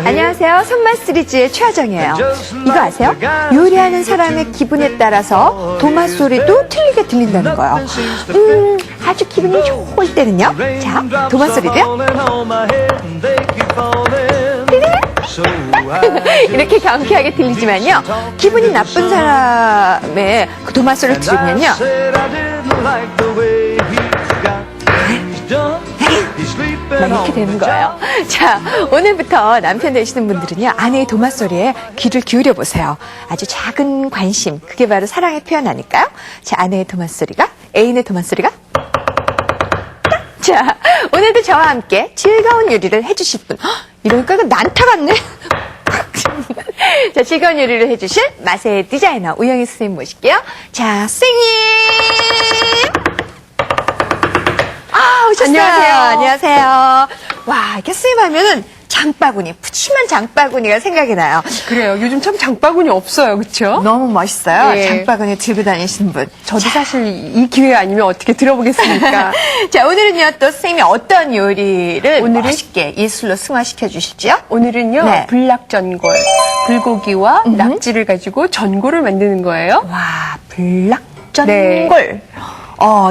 안녕하세요. 손맛 시리즈의 최하정이에요. 이거 아세요? 요리하는 사람의 기분에 따라서 도마 소리도 틀리게 들린다는 거예요. 아주 기분이 좋을 때는요. 자, 도마 소리도요. 이렇게 경쾌하게 들리지만요. 기분이 나쁜 사람의 그 도마 소리를 들으면요. 막 이렇게 되는 거예요. 자, 오늘부터 남편 되시는 분들은요, 아내의 도마 소리에 귀를 기울여 보세요. 아주 작은 관심, 그게 바로 사랑의 표현 아닐까요? 자, 아내의 도마 소리가, 애인의 도마 소리가. 자, 오늘도 저와 함께 즐거운 요리를 해주실 분. 이러니까 이거 난타 같네. 자, 즐거운 요리를 해주실 맛의 디자이너 우영희 선생님 모실게요. 자, 선생님. 오셨어요. 안녕하세요. 안녕하세요. 와, 이렇게 선생님 하면은 장바구니, 푸짐한 장바구니가 생각이 나요. 그래요. 요즘 참 장바구니 없어요. 그렇죠? 너무 멋있어요. 예. 장바구니 들고 다니시는 분. 저도 사실 이 기회 아니면 어떻게 들어보겠습니까? 자, 오늘은요, 또 선생님이 어떤 요리를 멋있게 예술로 승화시켜 주시죠? 오늘은요, 네. 불락전골. 불고기와 낙지를 가지고 전골을 만드는 거예요. 와, 불락전골. 네.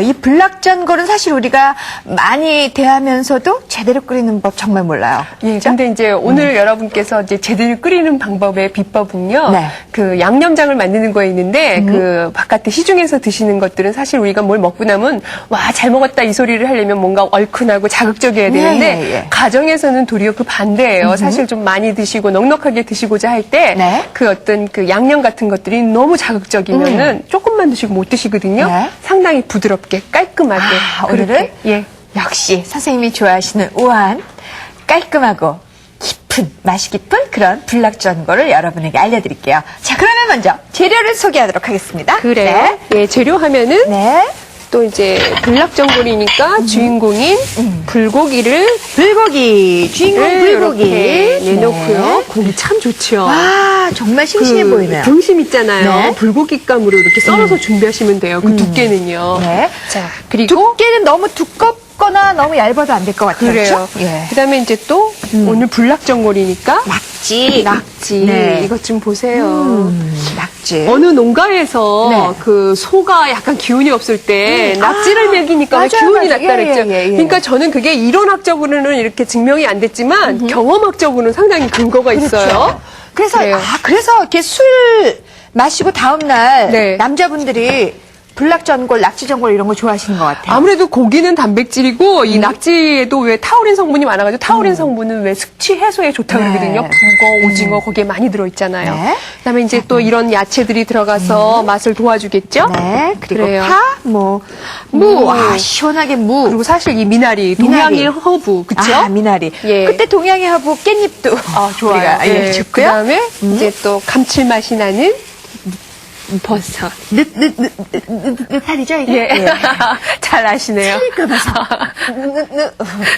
이 불락전골은 사실 우리가 많이 대하면서도 제대로 끓이는 법 정말 몰라요. 예, 근데 이제 오늘 여러분께서 이제 제대로 끓이는 방법의 비법은요, 네. 그 양념장을 만드는 거에 있는데, 그 바깥에 시중에서 드시는 것들은 사실 우리가 뭘 먹고 나면, 와, 잘 먹었다 이 소리를 하려면 뭔가 얼큰하고 자극적이어야 되는데, 예. 가정에서는 도리어 그 반대예요. 사실 좀 많이 드시고 넉넉하게 드시고자 할 때, 네. 그 어떤 그 양념 같은 것들이 너무 자극적이면은 조금만 드시고 못 드시거든요. 네. 상당히 부드럽게, 깔끔하게. 오늘은 그렇게. 예. 역시 선생님이 좋아하시는 우아한, 깔끔하고 깊은, 맛이 깊은 그런 불락전골을 여러분에게 알려드릴게요. 자, 그러면 먼저 재료를 소개하도록 하겠습니다. 그래요? 예, 재료 하면은 네. 또 이제 불락전골이니까 주인공인 불고기를 불고기, 주인공 불고기. 이렇게 내놓고요. 네. 고기 참 좋죠. 와, 정말 싱싱해 보이네요. 등심 있잖아요. 네. 불고기감으로 이렇게 썰어서 준비하시면 돼요. 그 두께는요. 네. 자, 그리고 두께는 너무 두껍거나 너무 얇아도 안 될 것 같아요. 그래요. 그렇죠? 예. 그다음에 이제 또 오늘 불락전골이니까 낙지. 낙지. 네. 이것 좀 보세요. 낙지. 어느 농가에서 네. 그 소가 약간 기운이 없을 때 낙지를 먹이니까 왜 맞아요, 기운이 맞아요. 났다 그랬죠. 예. 그러니까 저는 그게 이론학적으로는 이렇게 증명이 안 됐지만 경험학적으로는 상당히 근거가 있어요. 그래서 그래요. 그래서 이렇게 술 마시고 다음 날 네. 남자분들이 불락전골, 낙지전골 이런 거 좋아하시는 것 같아요. 아무래도 고기는 단백질이고 이 낙지에도 왜 타우린 성분이 많아가지고 타우린 성분은 왜 숙취 해소에 좋다고 네. 그러거든요. 북어, 오징어 거기에 많이 들어있잖아요. 네. 그다음에 이제 또 이런 야채들이 들어가서 맛을 도와주겠죠. 네, 그리고 그래요. 파, 무, 시원하게 무. 그리고 사실 이 미나리, 동양의 허브, 그쵸? 미나리. 예. 그때 동양의 허브 깻잎도 좋아요. 우리가 알려줬고요. 그 다음에 이제 또 감칠맛이 나는 버섯. 느타리죠, 이게? 예. 잘 아시네요.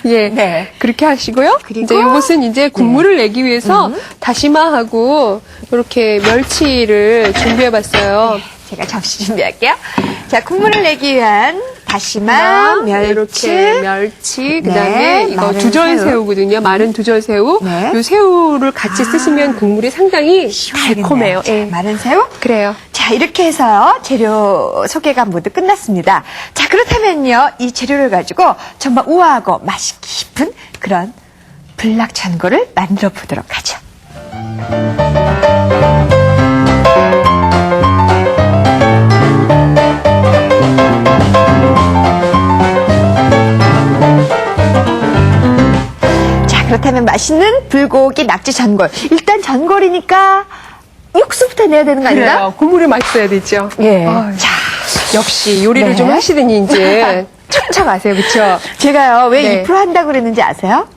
예. 네. 그렇게 하시고요. 그리고 이제 이것은 이제 국물을 내기 위해서 다시마하고 이렇게 멸치를 준비해 봤어요. 제가 잠시 준비할게요. 자, 국물을 내기 위한 다시마, 멸치, 이렇게 멸치, 그다음에 네, 이거 마른 두절 새우. 새우거든요. 마른 두절 새우. 네. 이 새우를 같이 쓰시면 국물이 상당히 달콤해요. 자, 예. 마른 새우. 그래요. 자, 이렇게 해서 재료 소개가 모두 끝났습니다. 자, 그렇다면요, 이 재료를 가지고 정말 우아하고 맛이 깊은 그런 불락전골을 만들어 보도록 하죠. 자, 그렇다면 맛있는 불고기 낙지 전골. 일단 전골이니까 육수부터 내야 되는 거 아닌가? 그래요. 국물이 맛있어야 되죠. 예. 아유, 자, 역시 요리를 네. 좀 하시더니 이제 척척 아세요, 그렇죠? 제가요, 왜 네. 2% 한다고 그랬는지 아세요?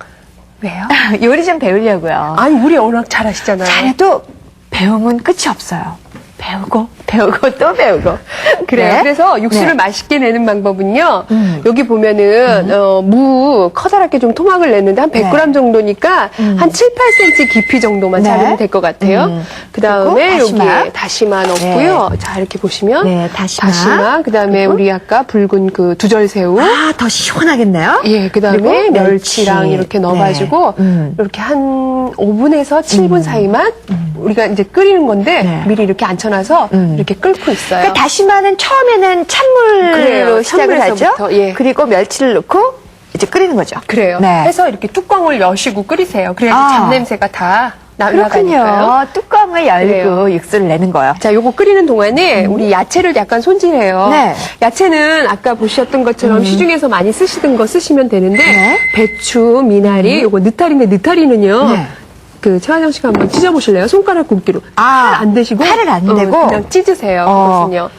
왜요? 요리 좀 배우려고요. 아니 우리 워낙 잘하시잖아요. 잘해도 배움은 끝이 없어요. 배우고 또 배우고. 그래요. 네. 그래서 육수를 네. 맛있게 내는 방법은요. 여기 보면은 무 커다랗게 좀 토막을 냈는데 한 100g 네. 정도니까 한 7, 8cm 깊이 정도만 네. 자르면 될 것 같아요. 그다음에 그리고 여기에 다시마 넣고요. 자, 이렇게 보시면 네, 다시마. 그다음에 그리고? 우리 아까 붉은 그 두절새우. 아, 더 시원하겠네요. 예, 그다음에 그리고 멸치랑 멸치. 이렇게 넣어가지고 네. 이렇게 한 5분에서 7분 사이만 우리가 이제 끓이는 건데 네. 미리 이렇게 앉혀놔서 이렇게 끓고 있어요. 그러니까 다시마는 처음에는 찬물로 그래요. 시작을 하죠. 찬물에서부터, 예. 그리고 멸치를 넣고 이제 끓이는 거죠. 그래요. 네. 해서 이렇게 뚜껑을 여시고 끓이세요. 그래야지 아. 잡냄새가 다 날아가니까요. 그렇군요. 뚜껑을 열고 그래요. 육수를 내는 거예요. 자, 요거 끓이는 동안에 우리 야채를 약간 손질해요. 네. 야채는 아까 보셨던 것처럼 시중에서 많이 쓰시던 거 쓰시면 되는데 네. 배추, 미나리, 요거 느타리인데 느타리는요. 네. 그 최화정 씨가 한번 찢어보실래요? 손가락 굵기로. 아, 칼 안 대시고 칼을 안 대고? 그냥 찢으세요. 그것은요.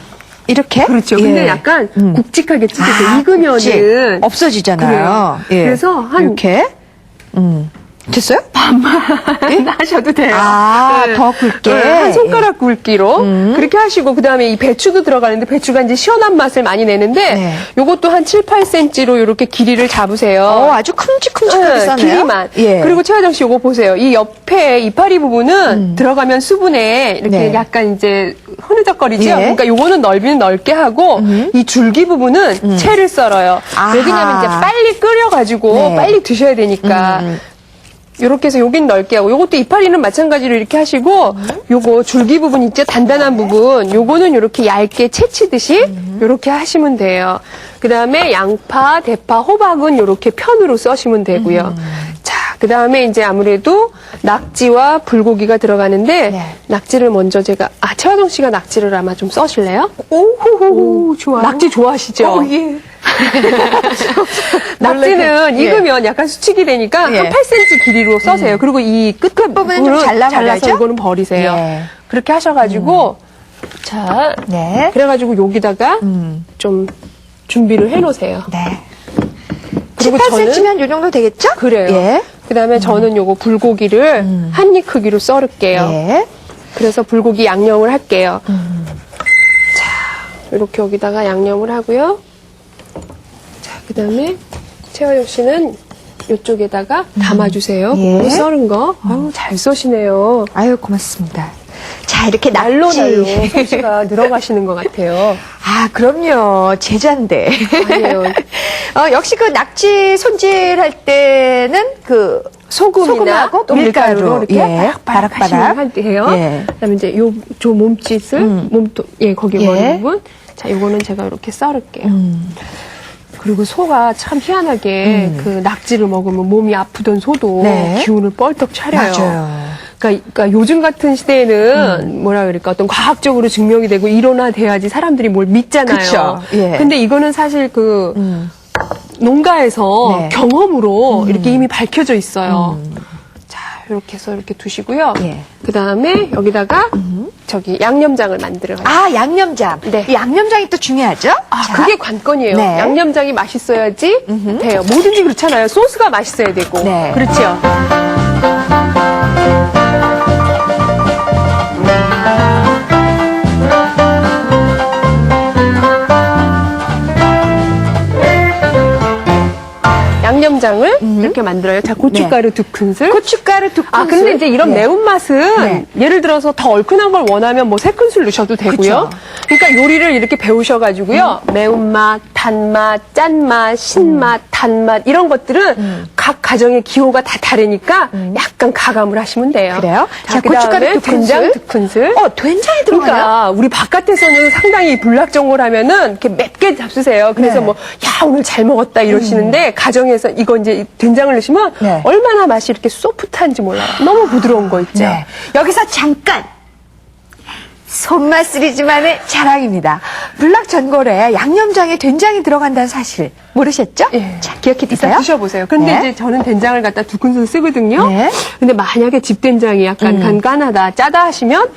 이렇게? 그렇죠. 예. 근데 약간 굵직하게 찢으세요. 아, 익으면은 굵직. 없어지잖아요. 그래요. 그래서 한 이렇게 됐어요? 하셔도 돼요. 아, 네. 더 굵게. 네, 한 손가락 굵기로 그렇게 하시고 그다음에 이 배추도 들어가는데 배추가 이제 시원한 맛을 많이 내는데 네. 요것도 한 7, 8cm로 이렇게 길이를 잡으세요. 아주 큼직큼직하게 네, 써네요. 길이만. 예. 그리고 최화정 씨 요거 보세요. 이 옆에 이파리 부분은 들어가면 수분에 이렇게 네. 약간 이제 흐느적거리죠. 예. 그러니까 요거는 넓이는 넓게 하고 이 줄기 부분은 채를 썰어요. 아하. 왜냐면 이제 빨리 끓여가지고 네. 빨리 드셔야 되니까. 요렇게 해서 여긴 넓게 하고 요것도 이파리는 마찬가지로 이렇게 하시고 요거 줄기 부분 있죠? 단단한 부분 요거는 요렇게 얇게 채치듯이 요렇게 하시면 돼요. 그다음에 양파, 대파, 호박은 요렇게 편으로 써시면 되고요. 자, 그다음에 이제 아무래도 낙지와 불고기가 들어가는데 네. 낙지를 먼저 제가 최화정 씨가 낙지를 아마 좀 써실래요? 오호호 좋아. 낙지 좋아하시죠? 예. 낙지는 예. 익으면 약간 수축이 되니까 예. 한 8cm 길이로 써세요. 그리고 이 끝부분은 좀 잘라서 잘라야죠? 이거는 버리세요. 예. 그렇게 하셔가지고 자 네. 그래가지고 여기다가 좀 준비를 해놓으세요. 네. 그리고 18cm면 요 정도 되겠죠? 그래요. 예. 그다음에 저는 요거 불고기를 한 입 크기로 썰을게요. 예. 그래서 불고기 양념을 할게요. 자 이렇게 여기다가 양념을 하고요. 자 그다음에 최화정 씨는 이쪽에다가 담아주세요. 예. 그거 썰은 거. 아유, 잘 써시네요. 아유, 고맙습니다. 자, 이렇게 날로 낙지. 솜씨가 늘어가시는 것 같아요. 아, 그럼요. 제자인데. 아니에요. 역시 그 낙지 손질할 때는 그 소금하고 또 밀가루 밀가루로 이렇게 예, 바락바락 할 때요. 예. 그다음에 이제 저 몸짓을 몸통 거기 예. 머리 부분. 자, 요거는 제가 이렇게 썰을게요. 그리고 소가 참 희한하게 그 낙지를 먹으면 몸이 아프던 소도 네. 기운을 뻘떡 차려요. 맞아요. 그러니까 요즘 같은 시대에는 뭐라 그럴까 어떤 과학적으로 증명이 되고 일어나돼야지 사람들이 뭘 믿잖아요. 그쵸. 예. 근데 이거는 사실 그 농가에서 네. 경험으로 이렇게 이미 밝혀져 있어요. 자, 이렇게 해서 이렇게 두시고요. 예. 그 다음에 여기다가 저기 양념장을 만들어요. 아, 양념장. 네. 이 양념장이 또 중요하죠? 자, 그게 관건이에요. 네. 양념장이 맛있어야지 돼요. 뭐든지 그렇잖아요. 소스가 맛있어야 되고. 네. 그렇죠. 양념장을 이렇게 만들어요. 자, 고춧가루 2큰술. 고춧가루 2큰술. 아, 근데 이제 이런 네. 매운맛은 네. 예를 들어서 더 얼큰한 걸 원하면 뭐 3큰술 넣으셔도 되고요. 그쵸. 그러니까 요리를 이렇게 배우셔가지고요. 매운맛, 단맛, 짠맛, 신맛, 단맛 이런 것들은 각 가정의 기호가 다 다르니까 약간 가감을 하시면 돼요. 그래요? 자, 고춧가루 그다음에 2큰술. 된장 2큰술. 된장이 들어가요? 그러니까 우리 바깥에서는 상당히 불닭전골 하면은 이렇게 맵게 잡수세요. 그래서 네. 뭐, 야, 오늘 잘 먹었다 이러시는데 가정에서 이거 이제 된장을 넣으시면 네. 얼마나 맛이 이렇게 소프트한지 몰라요. 너무 부드러운 거 있죠. 네. 여기서 잠깐 손맛쓰리지만의 자랑입니다. 불닭전골에 양념장에 된장이 들어간다는 사실 모르셨죠? 예. 자, 기억해 일단 두세요. 드셔보세요. 근데 네. 이제 저는 된장을 갖다 2큰술 쓰거든요. 네. 근데 만약에 집된장이 약간 간간하다, 짜다 하시면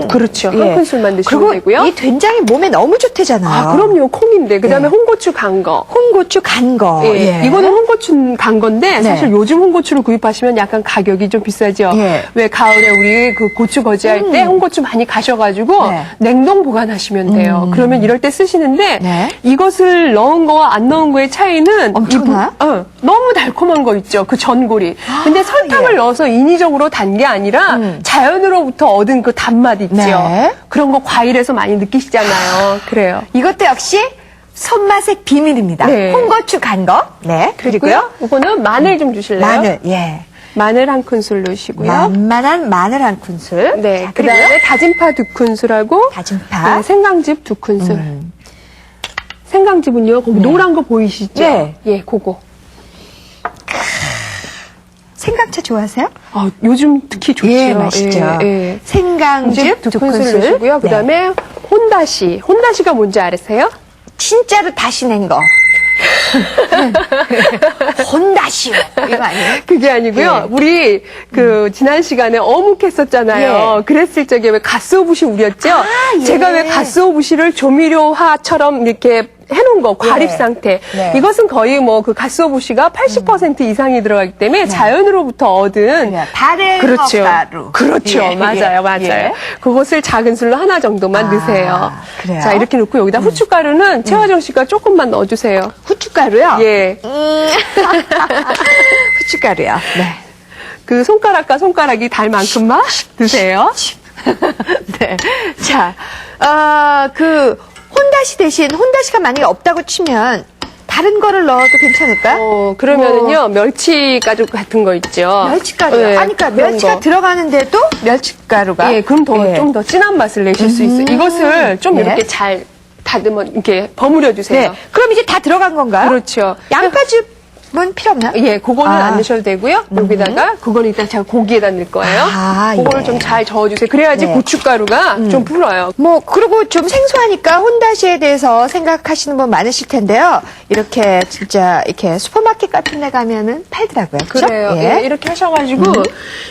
그렇죠. 예. 한 큰술만 드시면 그리고 되고요. 이 된장이 몸에 너무 좋대잖아요. 아, 그럼요. 콩인데. 그 다음에 네. 홍고추 간 거. 홍고추 간 거. 예. 이거는 홍고추 간 건데 네. 사실 요즘 홍고추를 구입하시면 약간 가격이 좀 비싸죠. 예. 왜 가을에 우리 그 고추 거지할 때 홍고추 많이 가셔가지고 네. 냉동 보관하시면 돼요. 그러면 이럴 때 쓰시는데 네. 이것을 넣은 거와 안 넣은 거의 차이는 엄청나요? 너무 달콤한 거 있죠. 그 전골이. 근데 설탕을 예. 넣어서 인위적으로 단 게 아니라 자연으로부터 얻은 그 단맛 있죠. 네. 그런 거 과일에서 많이 느끼시잖아요. 그래요. 이것도 역시 손맛의 비밀입니다. 네. 홍고추 간 거. 네. 그리고요. 이거는 마늘 좀 주실래요? 마늘. 예. 마늘 한 큰술 넣으시고요. 만만한 마늘 한 큰술. 네. 자, 그 다음에 다진파 2큰술하고 다진파. 네, 생강즙 2큰술. 생강즙은요, 거기 노란 거 보이시죠? 네. 예, 그거. 생강차 좋아하세요? 요즘 특히 좋죠. 예, 맛있죠. 예, 예. 생강즙 두 2큰술 큰술. 넣으시고요. 그 네. 다음에 혼다시. 혼다시가 뭔지 아세요? 진짜로 다시 낸 거. 혼다시오. 이거 아니에요? 그게 아니고요. 우리 지난 시간에 어묵했었잖아요. 그랬을 적에 왜 가스오부시 우렸죠? 예. 제가 왜 가스오부시를 조미료화처럼 이렇게 해놓은 거, 과립 상태. 네. 이것은 거의 뭐 그 가스오부시가 80% 이상이 들어가기 때문에 자연으로부터 얻은 발효 그렇죠. 가루. 그렇죠. 예, 맞아요. 예, 맞아요. 예. 그것을 작은 술로 하나 정도만 넣으세요. 그래요? 자, 이렇게 넣고 여기다 후춧가루는 최화정 씨가 조금만 넣어주세요. 후춧가루요? 예. 후춧가루요. 네. 그 손가락과 손가락이 달 만큼만 드세요. 네. 자, 혼다시 대신, 혼다시가 만약에 없다고 치면, 다른 거를 넣어도 괜찮을까요? 그러면은요, 멸치가루 같은 거 있죠. 멸치가루요? 네, 아니, 그러니까 그런 멸치가 거. 들어가는데도 멸치가루가. 예, 그럼 예. 좀 더 진한 맛을 내실 수 있어요. 이것을 좀 예. 이렇게 잘 다듬어, 이렇게 버무려 주세요. 네. 그럼 이제 다 들어간 건가요? 그렇죠. 양파즙은 필요 없나요? 예, 그거는 안 넣으셔도 되고요. 여기다가 그거는 일단 제가 고기에다 넣을 거예요. 그거를 예. 좀 잘 저어주세요. 그래야지 네. 고춧가루가 좀 불어요. 그리고 좀 생소하니까 혼다시에 대해서 생각하시는 분 많으실 텐데요. 이렇게 진짜 이렇게 슈퍼마켓 같은 데 가면은 팔더라고요. 그죠? 그래요. 예. 예, 이렇게 하셔가지고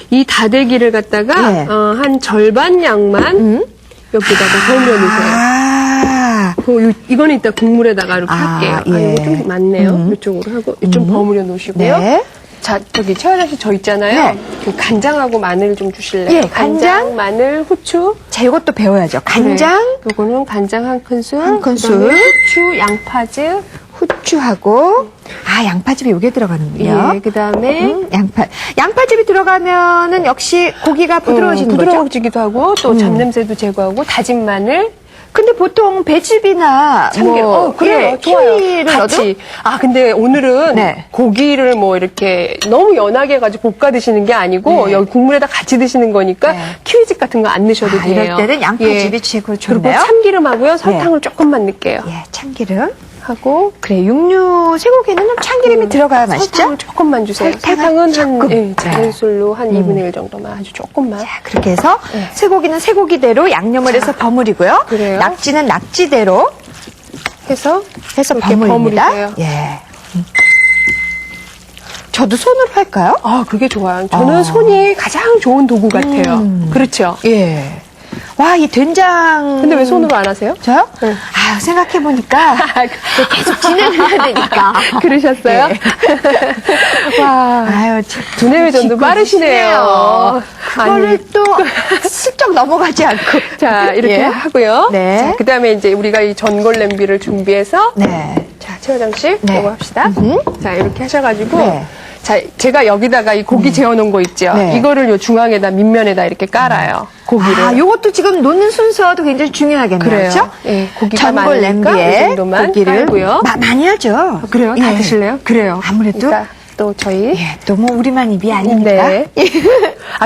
이 다대기를 갖다가 예. 한 절반 양만 여기다가 버무려 놓으세요. 이거는 이따 국물에다가 이렇게 할게요. 예. 이거 좀 많네요. 이쪽으로 하고 좀 버무려 놓으시고요. 네. 자, 저기 최하정 씨 저 있잖아요. 네. 그 간장하고 마늘 좀 주실래요? 예, 간장. 마늘, 후추. 자, 이것도 배워야죠. 간장, 네. 요거는 간장 한 큰술. 한 큰술. 그다음에 후추, 양파즙. 후추하고, 양파즙이 요게 들어가는군요. 예, 그다음에 양파즙이 들어가면은 역시 고기가 부드러워지는 거죠? 부드러워지기도 하고 또 잡냄새도 제거하고 다진 마늘. 근데 보통 배즙이나 참기름. 그래요. 좋아요. 키위를 넣어도 같이. 근데 오늘은 네. 고기를 뭐 이렇게 너무 연하게 해가지고 볶아 드시는 게 아니고 여기 국물에다 같이 드시는 거니까 네. 키위즙 같은 거 안 넣으셔도 돼요. 이럴 때는 양파즙이 최고 좋네요. 그리고 참기름하고요. 설탕을 조금만 넣을게요. 예, 참기름. 하고 그래, 육류 쇠고기는 좀 참기름이 들어가야 맛있죠? 설탕을 조금만 주세요. 설탕은 설탕은 조금. 한 작은 술로 한 2분의 1 정도만 아주 조금만. 자, 그렇게 해서 쇠고기는 쇠고기대로 양념을 해서 버무리고요. 그래요. 낙지는 낙지대로 해서 이렇게 버무립니다. 버무리세요. 예. 저도 손으로 할까요? 그게 좋아요. 저는 손이 가장 좋은 도구 같아요. 그렇죠. 예. 와, 이 된장. 근데 왜 손으로 안 하세요? 저요? 네. 생각해보니까. 계속 진행해야 되니까. 그러셨어요? 와, 두뇌회전도 빠르시네요. 그거를 또 슬쩍 넘어가지 않고. 자, 이렇게 예. 하고요. 네. 자, 그 다음에 이제 우리가 이 전골 냄비를 준비해서. 네. 자, 최화정 씨, 네. 이거 합시다. 자, 이렇게 하셔가지고. 네. 자, 제가 여기다가 이 고기 재워놓은 거 있죠? 네. 이거를 요 중앙에다, 밑면에다 이렇게 깔아요. 고기를. 요것도 지금 놓는 순서도 굉장히 중요하겠네요. 그래요. 그렇죠? 예, 고기가 전골 많으니까 냄비에 이 정도만 고기를 깔고요. 많이 하죠. 그래요? 다 예. 드실래요? 그래요. 아무래도 그러니까 또 저희. 예, 또 뭐 우리만 입이 아니니까. 네.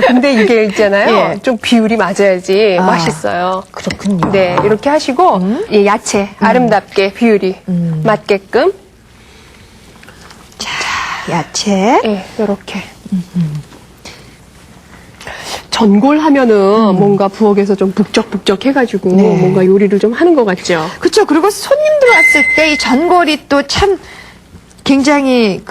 근데 이게 있잖아요. 예. 좀 비율이 맞아야지 맛있어요. 그렇군요. 네, 이렇게 하시고, 이 야채 아름답게 비율이 맞게끔. 야채. 예, 요렇게. 전골 하면은 뭔가 부엌에서 좀 북적북적 해가지고 네. 뭔가 요리를 좀 하는 것 같죠? 그렇죠. 그리고 손님들 왔을 때 이 전골이 또 참 굉장히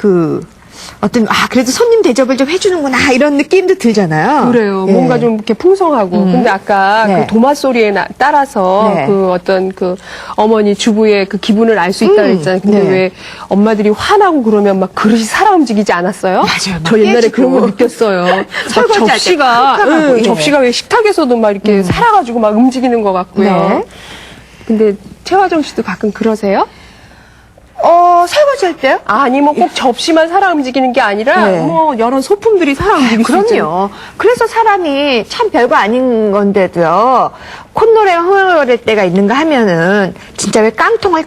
그래도 손님 대접을 좀 해주는구나 이런 느낌도 들잖아요. 그래요. 예. 뭔가 좀 이렇게 풍성하고. 근데 아까 네. 그 도마소리에 따라서 네. 그 어떤 그 어머니 주부의 그 기분을 알 수 있다고 했잖아요. 근데 네. 왜 엄마들이 화나고 그러면 막 그릇이 살아 움직이지 않았어요? 맞아요. 막 저 옛날에 깨지고. 그런 거 느꼈어요. 막 설거지할 때 접시가, 깜깜하고, 예. 접시가 왜 식탁에서도 막 이렇게 살아가지고 막 움직이는 것 같고요. 네. 근데 최화정 씨도 가끔 그러세요? 설거지할 때요? 아니면 꼭 접시만 살아 움직이는 게 아니라 네. 뭐 여러 소품들이 살아 움직일 수 있잖아요. 그럼요. 그래서 사람이 참 별거 아닌 건데도요. 콧노래가 흥얼거릴 때가 있는가 하면은 진짜 왜 깡통을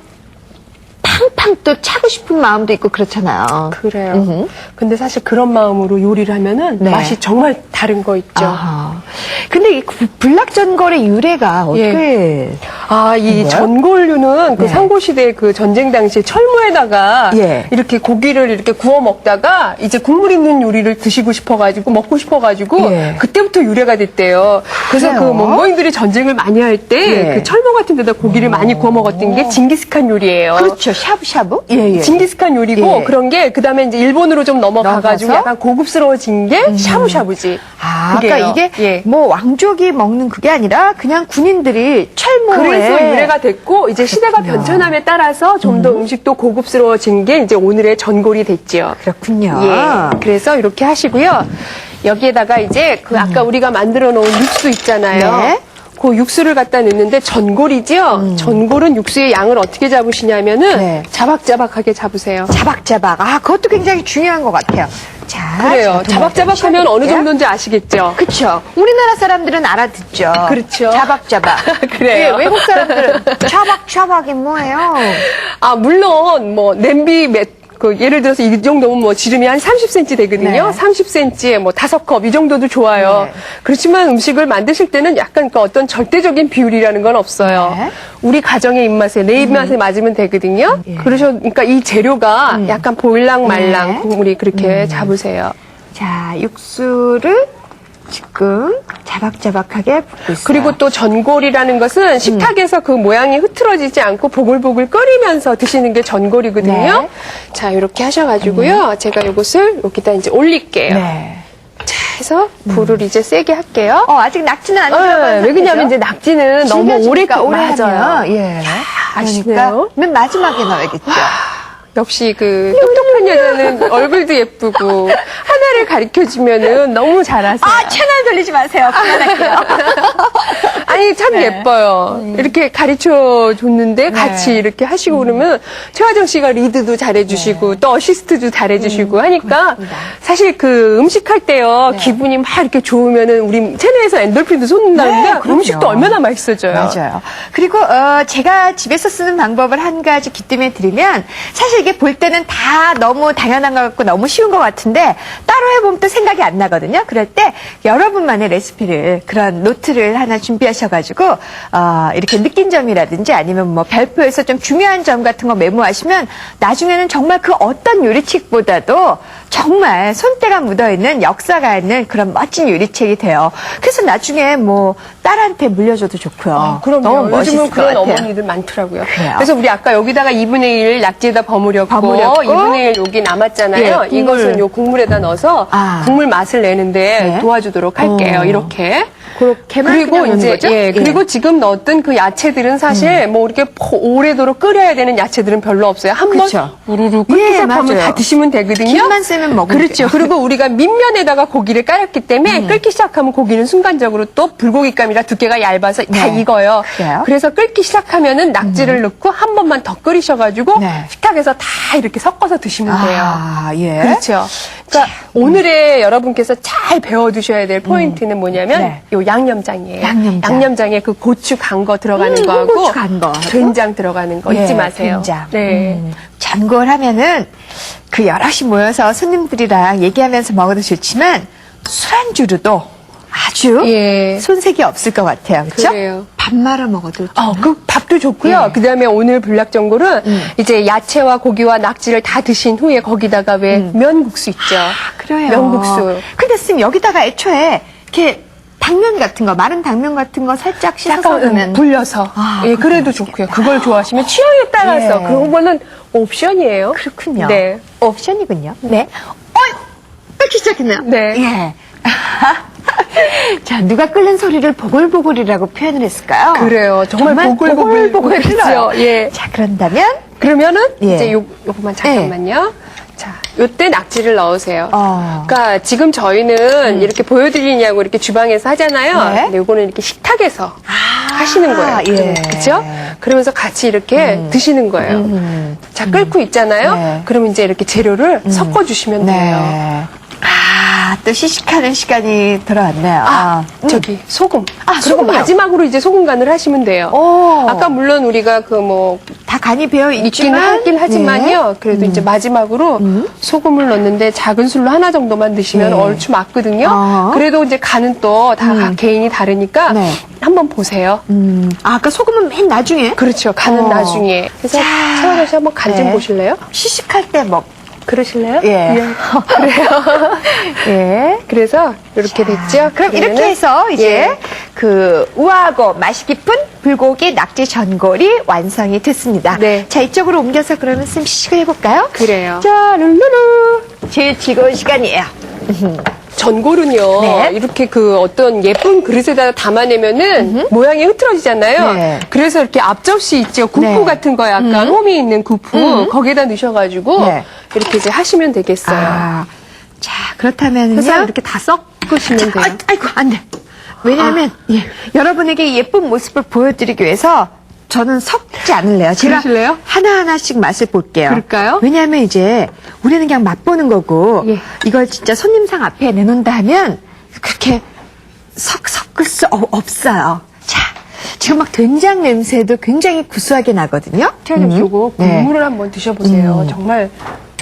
팡팡 또 차고 싶은 마음도 있고 그렇잖아요. 그래요. 근데 사실 그런 마음으로 요리를 하면은 네. 맛이 정말 다른 거 있죠. 아하. 근데 이 불락전골의 유래가 어떻게? 이 뭐야? 전골류는 그 네. 상고시대 그 전쟁 당시에 철무에다가 예. 이렇게 고기를 이렇게 구워 먹다가 이제 국물 있는 요리를 드시고 싶어가지고 먹고 싶어가지고 예. 그때부터 유래가 됐대요. 그래서 그래요? 그 몽고인들이 전쟁을 많이 할 때 예. 그 철모 같은 데다 고기를 많이 구워 먹었던 게 징기스칸 요리예요. 그렇죠. 샤브샤브? 예. 징기스칸 요리고 예. 그런 게 그다음에 이제 일본으로 좀 넘어가가지고 넘어가서? 약간 고급스러워진 게 샤브샤브지. 그러니까 그게요. 이게 예. 뭐 왕족이 먹는 그게 아니라 그냥 군인들이 철모에 그래서 유래가 됐고 이제 시대가 변천함에 따라서 좀 더 음식도 고급스러워진 게 이제 오늘의 전골이 됐죠. 그렇군요. 예. 그래서 이렇게 하시고요. 여기에다가 이제 그 아까 우리가 만들어 놓은 육수 있잖아요. 네. 그 육수를 갖다 넣는데 전골이죠. 전골은 육수의 양을 어떻게 잡으시냐면은 네. 자박자박하게 잡으세요. 자박자박. 그것도 굉장히 중요한 것 같아요. 자, 그래요. 자박자박하면 어느 시작해볼게요. 정도인지 아시겠죠? 그렇죠. 우리나라 사람들은 알아듣죠. 그렇죠. 자박자박. 그래요. 예, 외국 사람들은 자박자박이 뭐예요? 물론 뭐 냄비 예를 들어서 이 정도면 뭐 지름이 한 30cm 되거든요. 네. 30cm에 뭐 5컵 이 정도도 좋아요. 네. 그렇지만 음식을 만드실 때는 약간 그 어떤 절대적인 비율이라는 건 없어요. 네. 우리 가정의 입맛에 내 입맛에 맞으면 되거든요. 예. 그러니까 이 재료가 약간 보일랑 말랑 네. 국물이 그렇게 잡으세요. 자, 육수를 지금 자박자박하게 붓고 있어요. 그리고 또 전골이라는 것은 식탁에서 그 모양이 흐트러지지 않고 보글보글 끓이면서 드시는 게 전골이거든요. 네. 자, 이렇게 하셔가지고요. 제가 이것을 여기다 이제 올릴게요. 네. 자, 해서 불을 이제 세게 할게요. 아직 낙지는 안 들어간 왜 그러냐면 상태죠? 이제 낙지는 너무 오래 맞아요. 끓여요. 예. 아시네요. 그러니까 맨 마지막에 넣어야겠죠. 역시 그 똑똑한 여자는 얼굴도 예쁘고 하나를 가르쳐주면은 너무 잘하세요. 채널 돌리지 마세요. 그만할게요. 아니 참 네. 예뻐요. 이렇게 가르쳐 줬는데 같이 이렇게 하시고 그러면 최화정 씨가 리드도 잘해주시고 또 어시스트도 잘해주시고 하니까 사실 그 음식할 때요 기분이 막 이렇게 좋으면은 우리 체내에서 엔돌핀도 솟는다는데 그럼요. 음식도 얼마나 맛있어져요. 맞아요. 그리고 제가 집에서 쓰는 방법을 한 가지 기뜸에 드리면 사실 이게 볼 때는 다 너무 당연한 것 같고 너무 쉬운 것 같은데 따로 해보면 또 생각이 안 나거든요. 그럴 때 여러분만의 레시피를 그런 노트를 하나 준비하셔가지고 이렇게 느낀 점이라든지 아니면 뭐 별표에서 좀 중요한 점 같은 거 메모하시면 나중에는 정말 그 어떤 요리책보다도 정말 손때가 묻어있는 역사가 있는 그런 멋진 요리책이 돼요. 그래서 나중에 뭐 딸한테 물려줘도 좋고요. 그럼요. 너무 멋있을 요즘은 것 그런 같아요. 어머니들 많더라고요. 그래요. 그래서 우리 아까 여기다가 2분의 1 낙지에다 버무렸고, 버무렸고 2분의 1 여기 남았잖아요. 예, 국물. 이것은 요 국물에다 넣어서 국물 맛을 내는데 네. 도와주도록 할게요. 이렇게. 그렇게만 그리고 그냥 넣는 이제 거죠? 그리고 지금 넣었던 그 야채들은 사실 뭐 이렇게 오래도록 끓여야 되는 야채들은 별로 없어요. 한번 그쵸. 우르르 끓기 예, 시작하면 맞아요. 다 드시면 되거든요. 김만 쓰면 먹으면 그렇죠. 돼요. 그리고 우리가 밑면에다가 고기를 깔았기 때문에 끓기 시작하면 고기는 순간적으로 또 불고기감이라 두께가 얇아서 다 네. 익어요. 그래요? 그래서 끓기 시작하면은 낙지를 넣고 한 번만 더 끓이셔가지고 네. 식탁에서 다 이렇게 섞어서 드시면 돼요. 예. 그렇죠. 그러니까 오늘의 여러분께서 잘 배워두셔야 될 포인트는 뭐냐면 네. 요 양념장이에요. 양념장. 양념장에 그 고추 간 거 들어가는 거하고 홍고추 간 거. 된장 들어가는 거 잊지 마세요. 된장. 네. 전골하면은 그 여럿이 모여서 손님들이랑 얘기하면서 먹어도 좋지만 술안주로도 아주 예. 손색이 없을 것 같아요. 그렇죠? 그래요. 밥 말아 먹어도 그 밥도 좋고요. 예. 그다음에 오늘 불락전골은 이제 야채와 고기와 낙지를 다 드신 후에 거기다가 왜 면국수 있죠. 그래요. 면국수. 근데 선생님 여기다가 애초에 이렇게 당면 같은 거, 마른 당면 같은 거 살짝 씻어서 약간 넣으면 불려서. 아, 예, 그래도 좋고요. 그걸 좋아하시면 취향에 따라서 예. 그런 거는 옵션이에요. 그렇군요. 네. 옵션이군요. 네. 이렇게 시작했네요. 네. 예. 자, 누가 끓는 소리를 보글보글이라고 표현을 했을까요? 그래요. 정말 보글보글 흘러요. 그렇죠. 예. 자, 그런다면 그러면은 예. 이제 요거만 잠깐만요. 자, 요때 낙지를 넣으세요. 어. 그러니까 지금 저희는 이렇게 보여드리냐고 이렇게 주방에서 하잖아요. 네. 근데 요거는 이렇게 식탁에서 하시는 거예요. 예. 그렇죠? 그러면서 같이 이렇게 드시는 거예요. 자, 끓고 있잖아요. 네. 그러면 이제 이렇게 재료를 섞어주시면 돼요. 네. 아, 또 시식하는 시간이 돌아왔네요. 저기 소금. 아, 그리고 소금이요? 마지막으로 이제 소금 간을 하시면 돼요. 오. 아까 물론 우리가 그 뭐 다 간이 배어 있긴 있지만 하긴 하지만요. 그래도 이제 마지막으로 소금을 넣는데 작은 술로 하나 정도만 넣으시면 네. 얼추 맞거든요. 어. 그래도 이제 간은 또 다 각 개인이 다르니까 네. 한번 보세요. 아까 소금은 맨 나중에 그렇죠. 간은 어. 나중에. 그래서 자. 최원호 씨 한번 간 좀 네. 보실래요? 시식할 때 그러실래요? 예. 그래요. 예. 그래서 이렇게 됐죠? 그럼 이렇게 그러면은 해서 이제 예. 그 우아하고 맛이 깊은 불고기 낙지 전골이 완성이 됐습니다. 네. 자, 이쪽으로 옮겨서 그러면 쌤 시식을 해볼까요? 그래요. 자, 룰루루. 제일 즐거운 시간이에요. 전골은요, 네. 이렇게 그 어떤 예쁜 그릇에다 담아내면은 모양이 흐트러지잖아요. 네. 그래서 이렇게 앞접시 있죠. 구프 네. 같은 거 약간 홈이 있는 구프, 거기에다 넣으셔가지고 네. 이렇게 이제 하시면 되겠어요. 아, 자, 그렇다면요. 그래서 이렇게 다 섞으시면 돼요. 아이고, 안 돼. 왜냐하면, 예, 여러분에게 이 예쁜 모습을 보여드리기 위해서 저는 섞지 않을래요. 제가 그러실래요? 하나하나씩 맛을 볼게요. 그럴까요? 왜냐하면 이제 우리는 그냥 맛보는 거고, 예. 이걸 진짜 손님상 앞에 내놓는다 하면 그렇게 섞을 수 없어요. 자, 지금 막 된장 냄새도 굉장히 구수하게 나거든요. 태연님, 요거 네. 국물을 한번 드셔보세요. 정말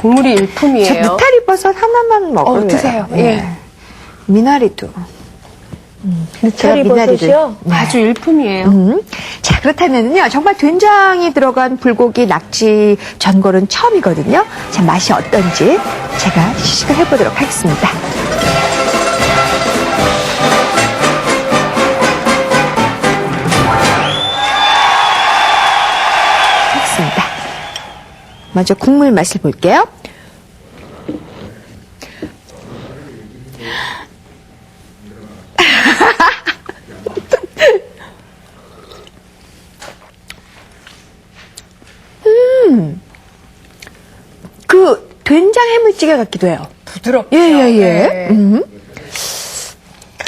국물이 저 일품이에요. 느타리 버섯 하나만 먹을래요. 드세요. 네. 예. 미나리도. 느타리 제가 미나리를- 버섯이요? 네. 아주 일품이에요. 자, 그렇다면요. 정말 된장이 들어간 불고기 낙지 전골은 처음이거든요. 자, 맛이 어떤지 제가 시식을 해보도록 하겠습니다. 하겠습니다. 먼저 국물 맛을 볼게요. 그 된장 해물찌개 같기도 해요. 부드럽죠. 예. 네.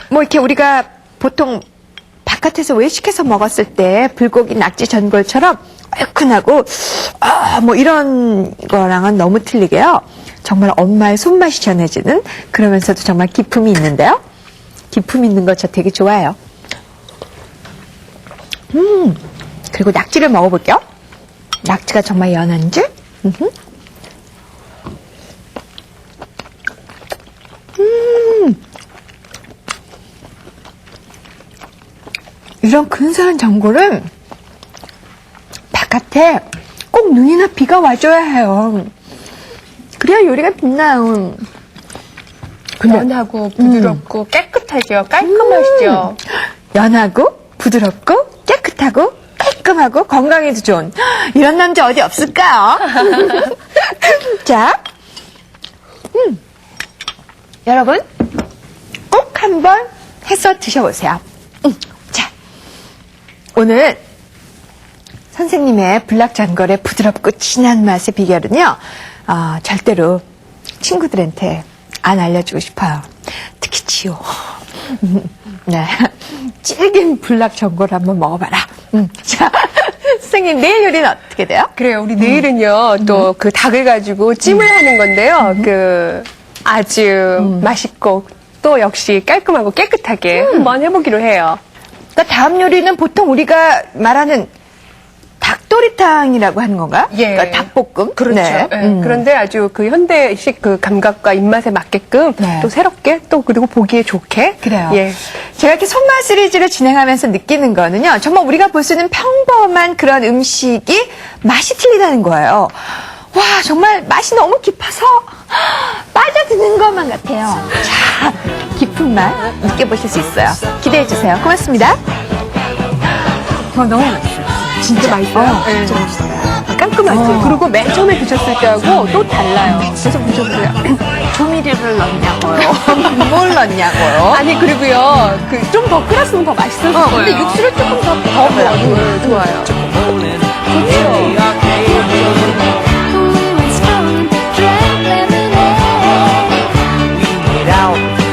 뭐 이렇게 우리가 보통 바깥에서 외식해서 먹었을 때 불고기 낙지 전골처럼 얼큰하고 뭐 이런 거랑은 너무 틀리게요. 정말 엄마의 손맛이 전해지는 그러면서도 정말 기품이 있는데요. 기품 있는 거 저 되게 좋아해요. 그리고 낙지를 먹어볼게요. 낙지가 정말 연한지. 이런 근사한 전골은 바깥에 꼭 눈이나 비가 와줘야 해요. 그래야 요리가 빛나요. 연하고 부드럽고 깨끗하죠. 깔끔하시죠. 연하고 부드럽고 깨끗하고 깔끔하고 건강에도 좋은 이런 남자 어디 없을까요? 자, 여러분 꼭 한번 해서 드셔보세요. 자, 오늘 선생님의 불락전골의 부드럽고 진한 맛의 비결은요, 절대로 친구들한테 안 알려주고 싶어요. 특히 지호. 네. 질긴 불락전골 한번 먹어봐라. 자, 선생님, 내일 요리는 어떻게 돼요? 그래요. 우리 내일은요, 또 그 닭을 가지고 찜을 하는 건데요. 그 아주 맛있고 또 역시 깔끔하고 깨끗하게 한번 해보기로 해요. 그러니까 다음 요리는 보통 우리가 말하는 닭도리탕이라고 하는 건가요? 예. 그러니까 닭볶음? 그렇죠. 네. 예. 그런데 아주 그 현대식 그 감각과 입맛에 맞게끔 네. 또 새롭게 또 그리고 보기에 좋게. 그래요. 예. 제가 이렇게 손맛 시리즈를 진행하면서 느끼는 거는요, 정말 우리가 볼 수 있는 평범한 그런 음식이 맛이 틀리다는 거예요. 와, 정말 맛이 너무 깊어서 빠져드는 것만 같아요. 자, 깊은 맛 느껴보실 수 있어요. 기대해 주세요. 고맙습니다. 너무 맛있어요. 진짜 맛있어요. 네. 진짜 맛있어요. 깔끔하지? 그리고 맨 처음에 드셨을 때하고 또 달라요. 계속 드셔보세요. 조미료를 넣냐고요. 뭘 넣냐고요? 아니, 그리고요, 좀 더 끓였으면 더 맛있었을 거예요. 근데 육수를 조금 더 더 좋아요.